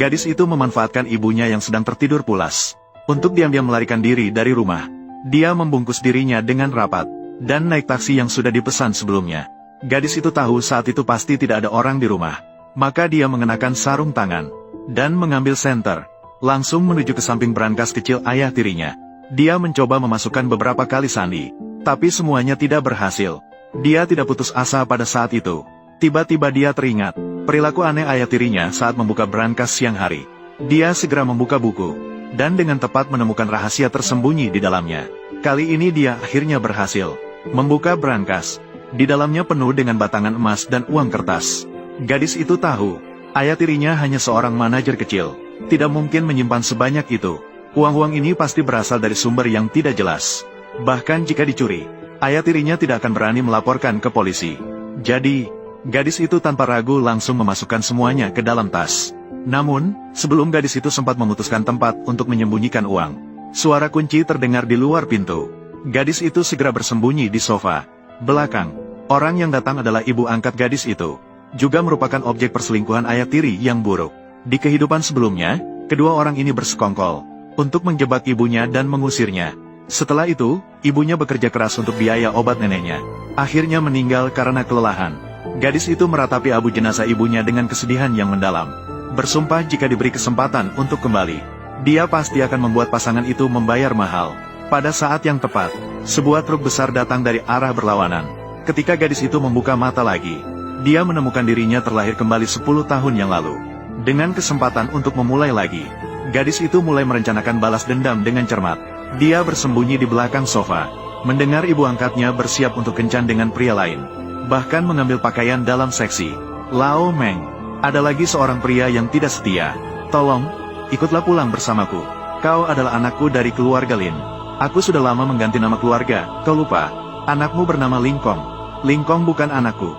Gadis itu memanfaatkan ibunya yang sedang tertidur pulas untuk diam-diam melarikan diri dari rumah. Dia membungkus dirinya dengan rapat dan naik taksi yang sudah dipesan sebelumnya. Gadis itu tahu saat itu pasti tidak ada orang di rumah. Maka dia mengenakan sarung tangan dan mengambil senter, langsung menuju ke samping brankas kecil ayah tirinya. Dia mencoba memasukkan beberapa kali sandi, tapi semuanya tidak berhasil. Dia tidak putus asa pada saat itu. Tiba-tiba dia teringat perilaku aneh ayah tirinya saat membuka brankas siang hari. Dia segera membuka buku, dan dengan tepat menemukan rahasia tersembunyi di dalamnya. Kali ini dia akhirnya berhasil membuka brankas. Di dalamnya penuh dengan batangan emas dan uang kertas. Gadis itu tahu, ayah tirinya hanya seorang manajer kecil. Tidak mungkin menyimpan sebanyak itu. Uang-uang ini pasti berasal dari sumber yang tidak jelas. Bahkan jika dicuri, ayah tirinya tidak akan berani melaporkan ke polisi. Jadi, gadis itu tanpa ragu langsung memasukkan semuanya ke dalam tas. Namun, sebelum gadis itu sempat memutuskan tempat untuk menyembunyikan uang, suara kunci terdengar di luar pintu. Gadis itu segera bersembunyi di sofa belakang. Orang yang datang adalah ibu angkat gadis itu, juga merupakan objek perselingkuhan ayah tiri yang buruk. Di kehidupan sebelumnya, kedua orang ini bersekongkol untuk menjebak ibunya dan mengusirnya. Setelah itu, ibunya bekerja keras untuk biaya obat neneknya. Akhirnya meninggal karena kelelahan. Gadis itu meratapi abu jenazah ibunya dengan kesedihan yang mendalam. Bersumpah jika diberi kesempatan untuk kembali, dia pasti akan membuat pasangan itu membayar mahal. Pada saat yang tepat, sebuah truk besar datang dari arah berlawanan. Ketika gadis itu membuka mata lagi, dia menemukan dirinya terlahir kembali 10 tahun yang lalu. Dengan kesempatan untuk memulai lagi, gadis itu mulai merencanakan balas dendam dengan cermat. Dia bersembunyi di belakang sofa, mendengar ibu angkatnya bersiap untuk kencan dengan pria lain, bahkan mengambil pakaian dalam seksi. Lao Meng, ada lagi seorang pria yang tidak setia. Tolong, ikutlah pulang bersamaku. Kau adalah anakku dari keluarga Lin. Aku sudah lama mengganti nama keluarga, kau lupa? Anakmu bernama Lingkong. Lingkong bukan anakku.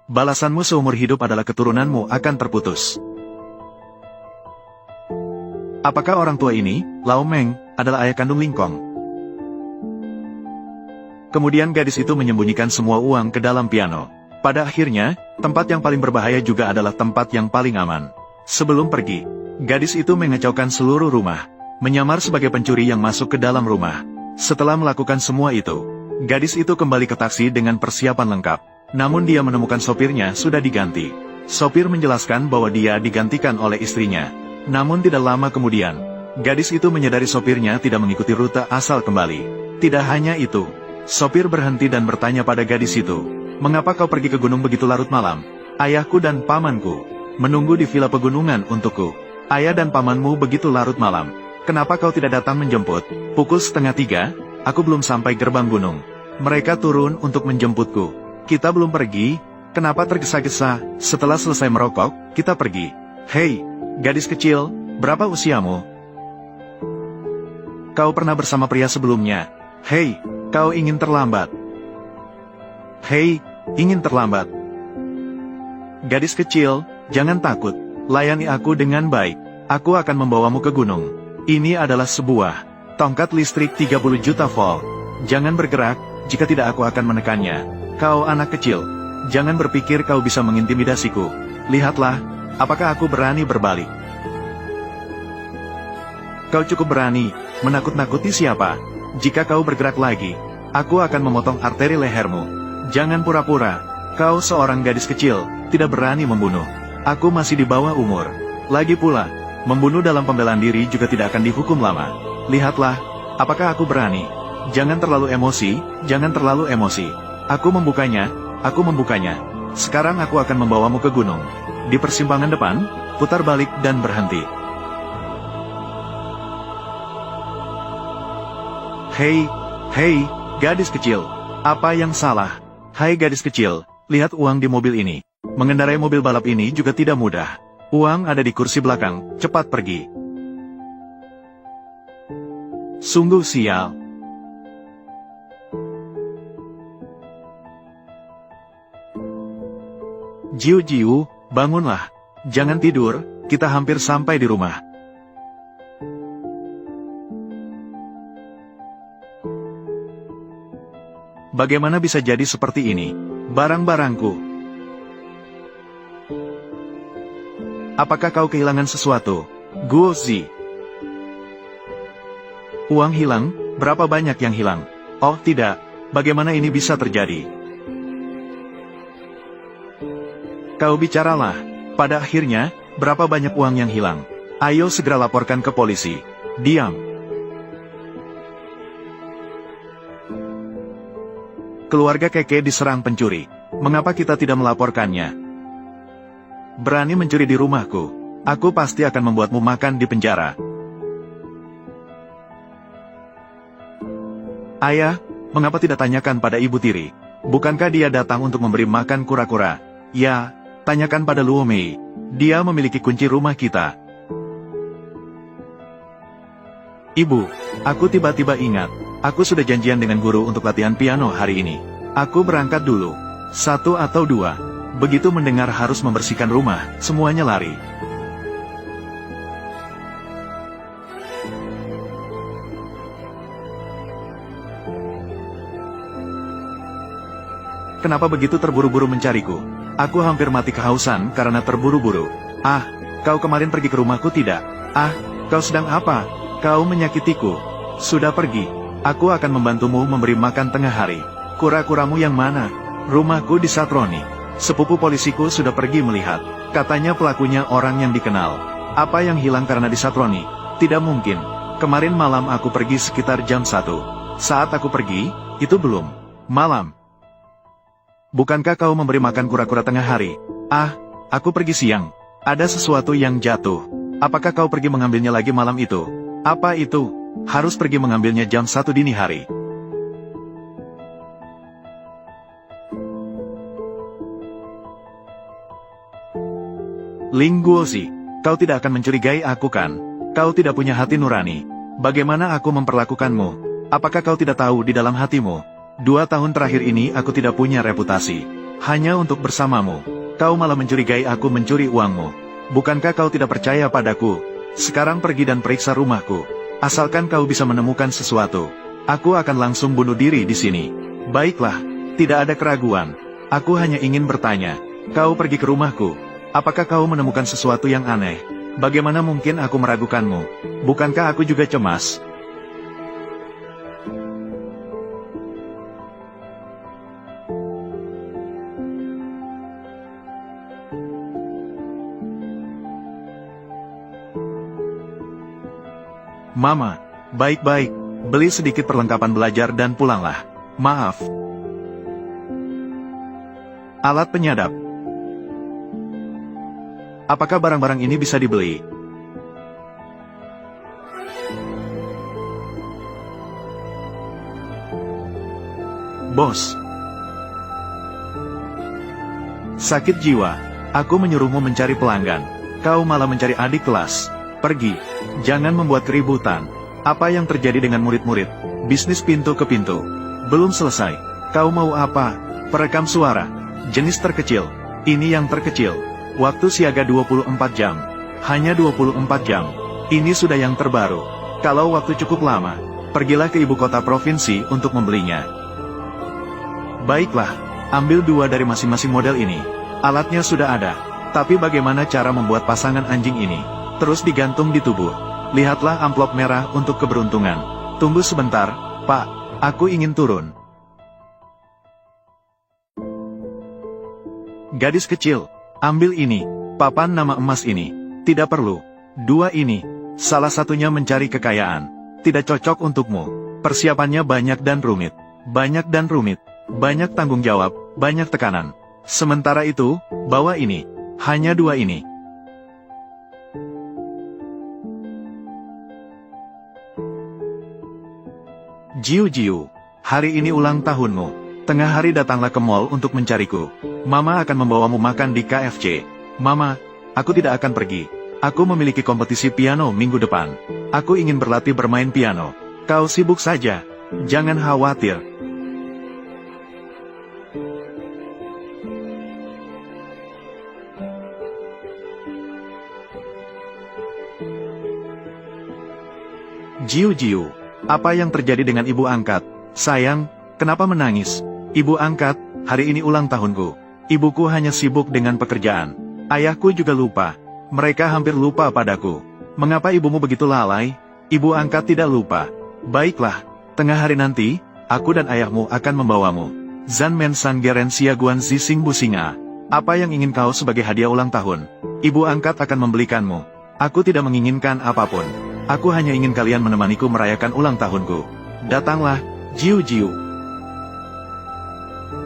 Balasanmu seumur hidup adalah keturunanmu akan terputus. Apakah orang tua ini, Lao Meng, adalah ayah kandung Lingkong? Kemudian gadis itu menyembunyikan semua uang ke dalam piano. Pada akhirnya, tempat yang paling berbahaya juga adalah tempat yang paling aman. Sebelum pergi, gadis itu mengacaukan seluruh rumah, menyamar sebagai pencuri yang masuk ke dalam rumah. Setelah melakukan semua itu, gadis itu kembali ke taksi dengan persiapan lengkap. Namun dia menemukan sopirnya sudah diganti. Sopir menjelaskan bahwa dia digantikan oleh istrinya. Namun tidak lama kemudian, gadis itu menyadari sopirnya tidak mengikuti rute asal kembali. Tidak hanya itu, sopir berhenti dan bertanya pada gadis itu, "Mengapa kau pergi ke gunung begitu larut malam? Ayahku dan pamanku menunggu di villa pegunungan untukku. Ayah dan pamanmu begitu larut malam. Kenapa kau tidak datang menjemput? Pukul 2:30, aku belum sampai gerbang gunung. Mereka turun untuk menjemputku. Kita belum pergi, kenapa tergesa-gesa? Setelah selesai merokok, kita pergi." "Hei, gadis kecil, berapa usiamu? Kau pernah bersama pria sebelumnya? Hei, kau ingin terlambat? Hei, ingin terlambat? Gadis kecil, jangan takut, layani aku dengan baik. Aku akan membawamu ke gunung. Ini adalah sebuah tongkat listrik 30 juta volt. Jangan bergerak, jika tidak aku akan menekannya. Kau anak kecil, jangan berpikir kau bisa mengintimidasiku. Lihatlah, apakah aku berani berbalik? Kau cukup berani, menakut-nakuti siapa? Jika kau bergerak lagi, aku akan memotong arteri lehermu. Jangan pura-pura, kau seorang gadis kecil, tidak berani membunuh. Aku masih di bawah umur. Lagi pula, membunuh dalam pembelaan diri juga tidak akan dihukum lama. Lihatlah, apakah aku berani? Jangan terlalu emosi, jangan terlalu emosi. Aku membukanya, aku membukanya. Sekarang aku akan membawamu ke gunung. Di persimpangan depan, putar balik dan berhenti. Hei, hei, gadis kecil. Apa yang salah? Hai gadis kecil, lihat uang di mobil ini. Mengendarai mobil balap ini juga tidak mudah. Uang ada di kursi belakang, cepat pergi. Sungguh sial. Jiu-jiu, bangunlah. Jangan tidur, kita hampir sampai di rumah. Bagaimana bisa jadi seperti ini? Barang-barangku. Apakah kau kehilangan sesuatu? Guo Zi. Uang hilang? Berapa banyak yang hilang? Oh tidak, bagaimana ini bisa terjadi? Kau bicaralah. Pada akhirnya, berapa banyak uang yang hilang? Ayo segera laporkan ke polisi. Diam. Keluarga Keke diserang pencuri. Mengapa kita tidak melaporkannya? Berani mencuri di rumahku. Aku pasti akan membuatmu makan di penjara. Ayah, mengapa tidak tanyakan pada Ibu Tiri? Bukankah dia datang untuk memberi makan kura-kura? Ya, tanyakan pada Luo Mei. Dia memiliki kunci rumah kita. Ibu, aku tiba-tiba ingat. Aku sudah janjian dengan guru untuk latihan piano hari ini. Aku berangkat dulu. 1 atau 2. Begitu mendengar harus membersihkan rumah, semuanya lari. Kenapa begitu terburu-buru mencariku? Aku hampir mati kehausan karena terburu-buru. Ah, kau kemarin pergi ke rumahku tidak? Ah, kau sedang apa? Kau menyakitiku. Sudah pergi. Aku akan membantumu memberi makan tengah hari. Kura-kuramu yang mana? Rumahku di Satroni. Sepupu polisiku sudah pergi melihat. Katanya pelakunya orang yang dikenal. Apa yang hilang karena di Satroni? Tidak mungkin. Kemarin malam aku pergi sekitar jam 1. Saat aku pergi, itu belum malam. Bukankah kau memberi makan kura-kura tengah hari? Ah, aku pergi siang. Ada sesuatu yang jatuh. Apakah kau pergi mengambilnya lagi malam itu? Apa itu? Harus pergi mengambilnya jam 1 dini hari. Ling Guozi, kau tidak akan mencurigai aku kan? Kau tidak punya hati nurani. Bagaimana aku memperlakukanmu? Apakah kau tidak tahu di dalam hatimu? 2 tahun terakhir ini aku tidak punya reputasi. Hanya untuk bersamamu. Kau malah mencurigai aku mencuri uangmu. Bukankah kau tidak percaya padaku? Sekarang pergi dan periksa rumahku. Asalkan kau bisa menemukan sesuatu. Aku akan langsung bunuh diri di sini. Baiklah, tidak ada keraguan. Aku hanya ingin bertanya. Kau pergi ke rumahku. Apakah kau menemukan sesuatu yang aneh? Bagaimana mungkin aku meragukanmu? Bukankah aku juga cemas? Mama, baik-baik. Beli sedikit perlengkapan belajar dan pulanglah. Maaf. Alat penyadap. Apakah barang-barang ini bisa dibeli? Bos. Sakit jiwa. Aku menyuruhmu mencari pelanggan. Kau malah mencari adik kelas. Pergi. Jangan membuat keributan. Apa yang terjadi dengan murid-murid? Bisnis pintu ke pintu. Belum selesai. Kau mau apa? Perekam suara. Jenis terkecil. Ini yang terkecil. Waktu siaga 24 jam. Hanya 24 jam. Ini sudah yang terbaru. Kalau waktu cukup lama, pergilah ke ibu kota provinsi untuk membelinya. Baiklah, ambil 2 dari masing-masing model ini. Alatnya sudah ada. Tapi bagaimana cara membuat pasangan anjing ini? Terus digantung di tubuh. Lihatlah amplop merah untuk keberuntungan. Tunggu sebentar, Pak. Aku ingin turun. Gadis kecil. Ambil ini, papan nama emas ini. Tidak perlu. 2 ini. Salah satunya mencari kekayaan. Tidak cocok untukmu. Persiapannya banyak dan rumit. Banyak dan rumit. Banyak tanggung jawab, banyak tekanan. Sementara itu, bawa ini. Hanya 2 ini. Jiu-jiu. Hari ini ulang tahunmu. Tengah hari datanglah ke mall untuk mencariku. Mama akan membawamu makan di KFC. Mama, aku tidak akan pergi. Aku memiliki kompetisi piano minggu depan. Aku ingin berlatih bermain piano. Kau sibuk saja. Jangan khawatir. Jiu-jiu. Apa yang terjadi dengan ibu angkat? Sayang, kenapa menangis? Ibu angkat, hari ini ulang tahunku. Ibuku hanya sibuk dengan pekerjaan. Ayahku juga lupa. Mereka hampir lupa padaku. Mengapa ibumu begitu lalai? Ibu angkat tidak lupa. Baiklah, tengah hari nanti, aku dan ayahmu akan membawamu. Zan Men San Gerencia Guan Zising Businga. Apa yang ingin kau sebagai hadiah ulang tahun? Ibu angkat akan membelikanmu. Aku tidak menginginkan apapun. Aku hanya ingin kalian menemaniku merayakan ulang tahunku. Datanglah, Jiu Jiu.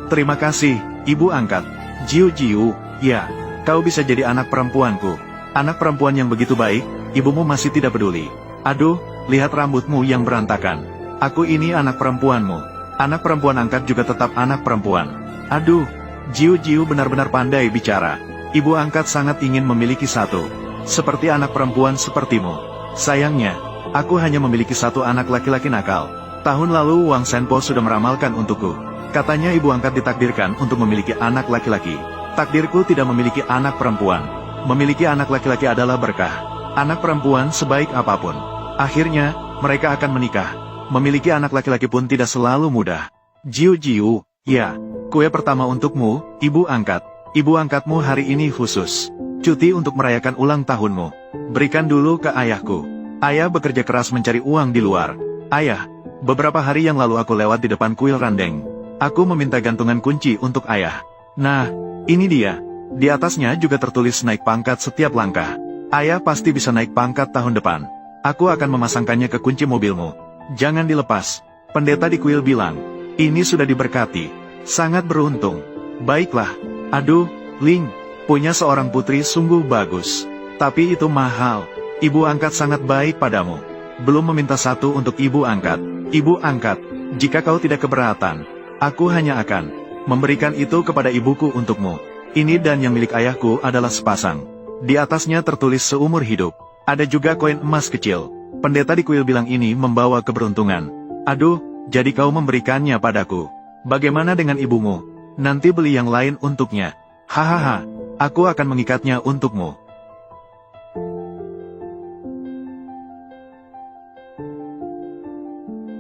Terima kasih, Ibu angkat. Jiu Jiu, ya, kau bisa jadi anak perempuanku. Anak perempuan yang begitu baik, ibumu masih tidak peduli. Aduh, lihat rambutmu yang berantakan. Aku ini anak perempuanmu. Anak perempuan angkat juga tetap anak perempuan. Aduh, Jiu Jiu benar-benar pandai bicara. Ibu angkat sangat ingin memiliki satu. Seperti anak perempuan sepertimu. Sayangnya, aku hanya memiliki satu anak laki-laki nakal. Tahun lalu Wang Senpo sudah meramalkan untukku. Katanya ibu angkat ditakdirkan untuk memiliki anak laki-laki. Takdirku tidak memiliki anak perempuan. Memiliki anak laki-laki adalah berkah. Anak perempuan sebaik apapun. Akhirnya, mereka akan menikah. Memiliki anak laki-laki pun tidak selalu mudah. Jiu Jiu, ya, kue pertama untukmu, ibu angkat. Ibu angkatmu hari ini khusus. Cuti untuk merayakan ulang tahunmu. Berikan dulu ke ayahku. Ayah bekerja keras mencari uang di luar. Ayah, beberapa hari yang lalu aku lewat di depan kuil Randeng. Aku meminta gantungan kunci untuk ayah. Nah, ini dia. Di atasnya juga tertulis naik pangkat setiap langkah. Ayah pasti bisa naik pangkat tahun depan. Aku akan memasangkannya ke kunci mobilmu. Jangan dilepas. Pendeta di kuil bilang, ini sudah diberkati. Sangat beruntung. Baiklah. Aduh, Ling, punya seorang putri sungguh bagus. Tapi itu mahal. Ibu angkat sangat baik padamu. Belum meminta satu untuk ibu angkat. Ibu angkat, jika kau tidak keberatan, aku hanya akan memberikan itu kepada ibuku untukmu. Ini dan yang milik ayahku adalah sepasang. Di atasnya tertulis seumur hidup. Ada juga koin emas kecil. Pendeta di kuil bilang ini membawa keberuntungan. Aduh, jadi kau memberikannya padaku. Bagaimana dengan ibumu? Nanti beli yang lain untuknya. Hahaha, aku akan mengikatnya untukmu.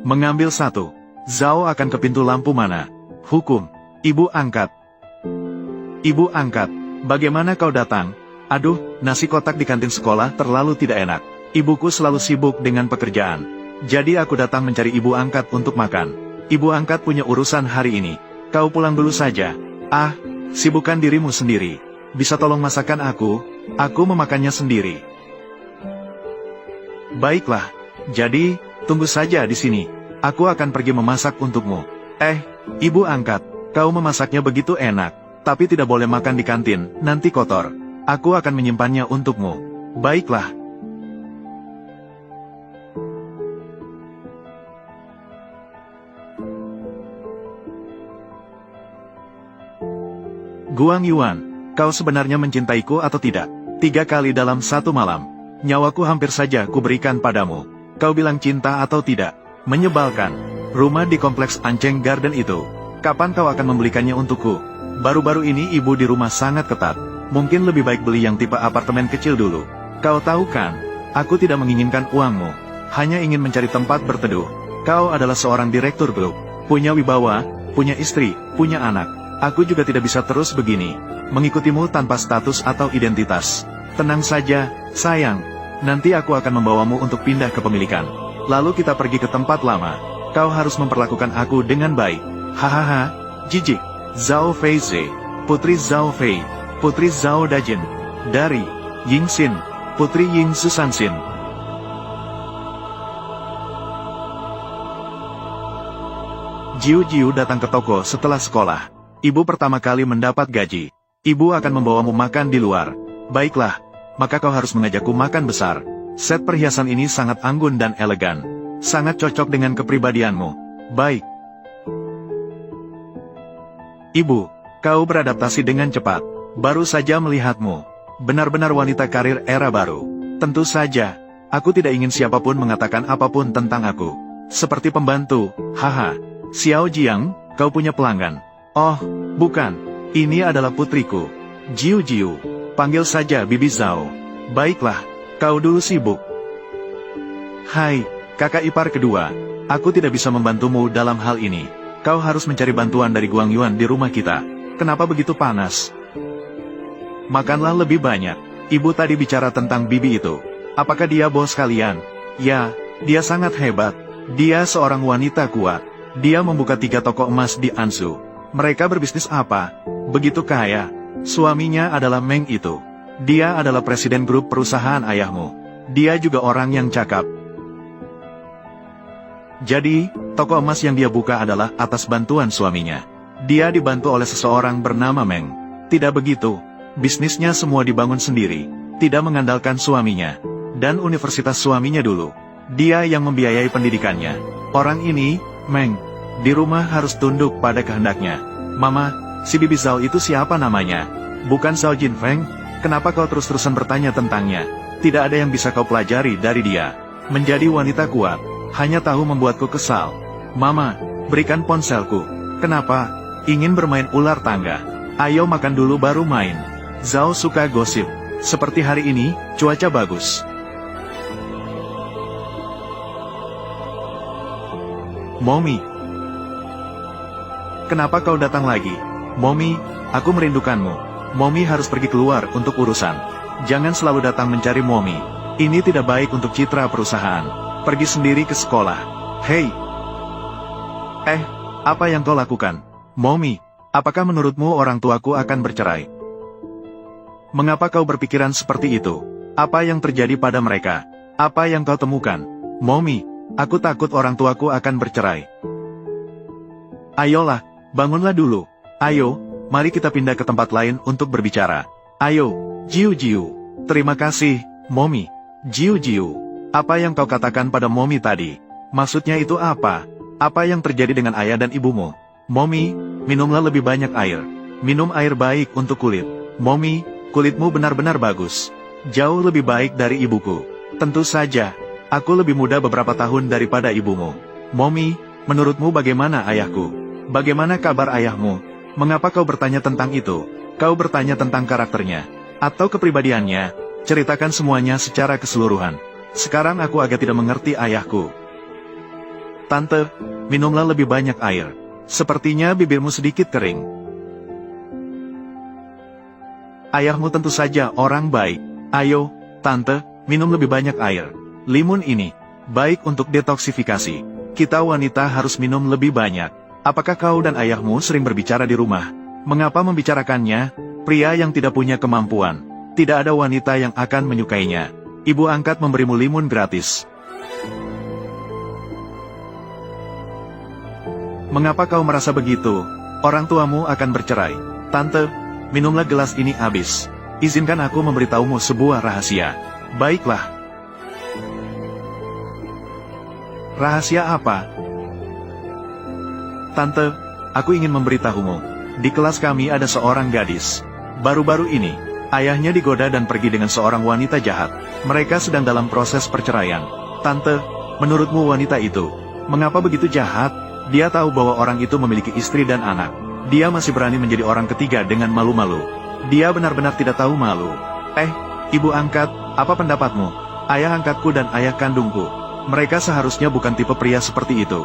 Mengambil satu. Zhao akan ke pintu lampu mana? Hukum. Ibu angkat. Ibu angkat, bagaimana kau datang? Aduh, nasi kotak di kantin sekolah terlalu tidak enak. Ibuku selalu sibuk dengan pekerjaan. Jadi aku datang mencari ibu angkat untuk makan. Ibu angkat punya urusan hari ini. Kau pulang dulu saja. Ah, sibukkan dirimu sendiri. Bisa tolong masakan aku memakannya sendiri. Baiklah, jadi, tunggu saja di sini. Aku akan pergi memasak untukmu. Ibu angkat, kau memasaknya begitu enak. Tapi tidak boleh makan di kantin, nanti kotor. Aku akan menyimpannya untukmu. Baiklah. Guang Yuan, kau sebenarnya mencintaiku atau tidak? 3 kali dalam satu malam. Nyawaku hampir saja kuberikan padamu. Kau bilang cinta atau tidak? Menyebalkan. Rumah di kompleks Ancheng Garden itu. Kapan kau akan membelikannya untukku? Baru-baru ini ibu di rumah sangat ketat. Mungkin lebih baik beli yang tipe apartemen kecil dulu. Kau tahu kan, aku tidak menginginkan uangmu. Hanya ingin mencari tempat berteduh. Kau adalah seorang direktur grup. Punya wibawa, punya istri, punya anak. Aku juga tidak bisa terus begini. Mengikutimu tanpa status atau identitas. Tenang saja, sayang. Nanti aku akan membawamu untuk pindah ke pemilikan. Lalu kita pergi ke tempat lama. Kau harus memperlakukan aku dengan baik. Hahaha, jijik. Zhao Feize, Putri Zhao Fei, Putri Zhao Dajin, dari Yingxin, Putri Ying Susansin. Jiu Jiu datang ke toko setelah sekolah. Ibu pertama kali mendapat gaji. Ibu akan membawamu makan di luar. Baiklah, maka kau harus mengajakku makan besar. Set perhiasan ini sangat anggun dan elegan. Sangat cocok dengan kepribadianmu. Baik. Ibu, kau beradaptasi dengan cepat. Baru saja melihatmu. Benar-benar wanita karir era baru. Tentu saja, aku tidak ingin siapapun mengatakan apapun tentang aku. Seperti pembantu, haha. Xiao Jiang, kau punya pelanggan. Oh, bukan. Ini adalah putriku. Jiu Jiu. Panggil saja Bibi Zhao. Baiklah, kau dulu sibuk. Hai, kakak ipar kedua. Aku tidak bisa membantumu dalam hal ini. Kau harus mencari bantuan dari Guang Yuan di rumah kita. Kenapa begitu panas? Makanlah lebih banyak. Ibu tadi bicara tentang bibi itu. Apakah dia bos kalian? Ya, dia sangat hebat. Dia seorang wanita kuat. Dia membuka 3 toko emas di Ansu. Mereka berbisnis apa? Begitu kaya. Suaminya adalah Meng itu. Dia adalah presiden grup perusahaan ayahmu. Dia juga orang yang cakap. Jadi, toko emas yang dia buka adalah atas bantuan suaminya. Dia dibantu oleh seseorang bernama Meng. Tidak begitu. Bisnisnya semua dibangun sendiri. Tidak mengandalkan suaminya. Dan universitas suaminya dulu. Dia yang membiayai pendidikannya. Orang ini, Meng, di rumah harus tunduk pada kehendaknya. Mama, si bibi Zhao itu siapa namanya? Bukan Zhao Jinfeng? Kenapa kau terus-terusan bertanya tentangnya? Tidak ada yang bisa kau pelajari dari dia. Menjadi wanita kuat, hanya tahu membuatku kesal. Mama, berikan ponselku. Kenapa? Ingin bermain ular tangga. Ayo makan dulu baru main. Zhao suka gosip. Seperti hari ini, cuaca bagus. Mommy. Kenapa kau datang lagi? Mommy, aku merindukanmu. Mommy harus pergi keluar untuk urusan. Jangan selalu datang mencari Mommy. Ini tidak baik untuk citra perusahaan. Pergi sendiri ke sekolah. Hei. Apa yang kau lakukan? Mommy, apakah menurutmu orang tuaku akan bercerai? Mengapa kau berpikiran seperti itu? Apa yang terjadi pada mereka? Apa yang kau temukan? Mommy, aku takut orang tuaku akan bercerai. Ayolah, bangunlah dulu. Ayo, mari kita pindah ke tempat lain untuk berbicara. Ayo, Jiu. Terima kasih, Mommy. Jiu. Apa yang kau katakan pada Mommy tadi? Maksudnya itu apa? Apa yang terjadi dengan ayah dan ibumu? Mommy, minumlah lebih banyak air. Minum air baik untuk kulit. Mommy, kulitmu benar-benar bagus. Jauh lebih baik dari ibuku. Tentu saja, aku lebih muda beberapa tahun daripada ibumu. Mommy, menurutmu bagaimana ayahku? Bagaimana kabar ayahmu? Mengapa kau bertanya tentang itu? Kau bertanya tentang karakternya atau kepribadiannya? Ceritakan semuanya secara keseluruhan. Sekarang aku agak tidak mengerti ayahku. Tante, minumlah lebih banyak air. Sepertinya bibirmu sedikit kering. Ayahmu tentu saja orang baik. Ayo, Tante, minum lebih banyak air. Limun ini baik untuk detoksifikasi. Kita wanita harus minum lebih banyak. Apakah kau dan ayahmu sering berbicara di rumah? Mengapa membicarakannya? Pria yang tidak punya kemampuan. Tidak ada wanita yang akan menyukainya. Ibu angkat memberimu limun gratis. Mengapa kau merasa begitu? Orang tuamu akan bercerai. Tante, minumlah gelas ini habis. Izinkan aku memberitahumu sebuah rahasia. Baiklah. Rahasia apa? Tante, aku ingin memberitahumu. Di kelas kami ada seorang gadis. Baru-baru ini, ayahnya digoda dan pergi dengan seorang wanita jahat. Mereka sedang dalam proses perceraian. Tante, menurutmu wanita itu, mengapa begitu jahat? Dia tahu bahwa orang itu memiliki istri dan anak. Dia masih berani menjadi orang ketiga dengan malu-malu. Dia benar-benar tidak tahu malu. Ibu angkat, apa pendapatmu? Ayah angkatku dan ayah kandungku. Mereka seharusnya bukan tipe pria seperti itu.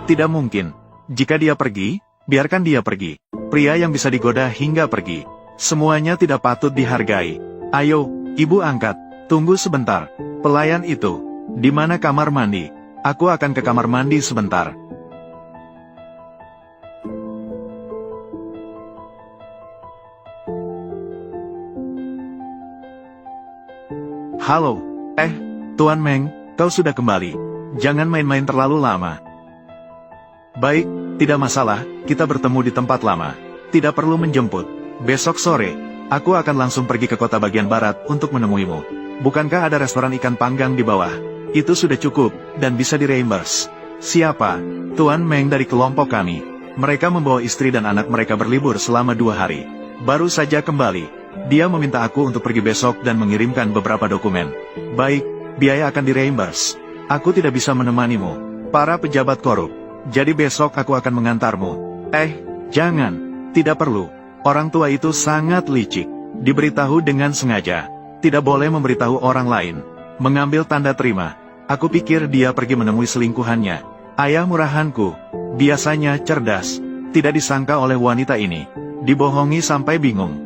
Tidak mungkin. Jika dia pergi, biarkan dia pergi. Pria yang bisa digoda hingga pergi. Semuanya tidak patut dihargai. Ayo, ibu angkat, tunggu sebentar. Pelayan itu, di mana kamar mandi? Aku akan ke kamar mandi sebentar. Halo, Tuan Meng, kau sudah kembali. Jangan main-main terlalu lama. Baik, tidak masalah, kita bertemu di tempat lama. Tidak perlu menjemput. Besok sore, aku akan langsung pergi ke kota bagian barat untuk menemuimu. Bukankah ada restoran ikan panggang di bawah? Itu sudah cukup, dan bisa di-reimburse. Siapa? Tuan Meng dari kelompok kami. Mereka membawa istri dan anak mereka berlibur selama 2 hari. Baru saja kembali. Dia meminta aku untuk pergi besok dan mengirimkan beberapa dokumen. Baik, biaya akan di-reimburse. Aku tidak bisa menemanimu. Para pejabat korup. Jadi besok aku akan mengantarmu. Jangan. Tidak perlu. Orang tua itu sangat licik. Diberitahu dengan sengaja. Tidak boleh memberitahu orang lain. Mengambil tanda terima. Aku pikir dia pergi menemui selingkuhannya. Ayah murahanku. Biasanya cerdas. Tidak disangka oleh wanita ini. Dibohongi sampai bingung.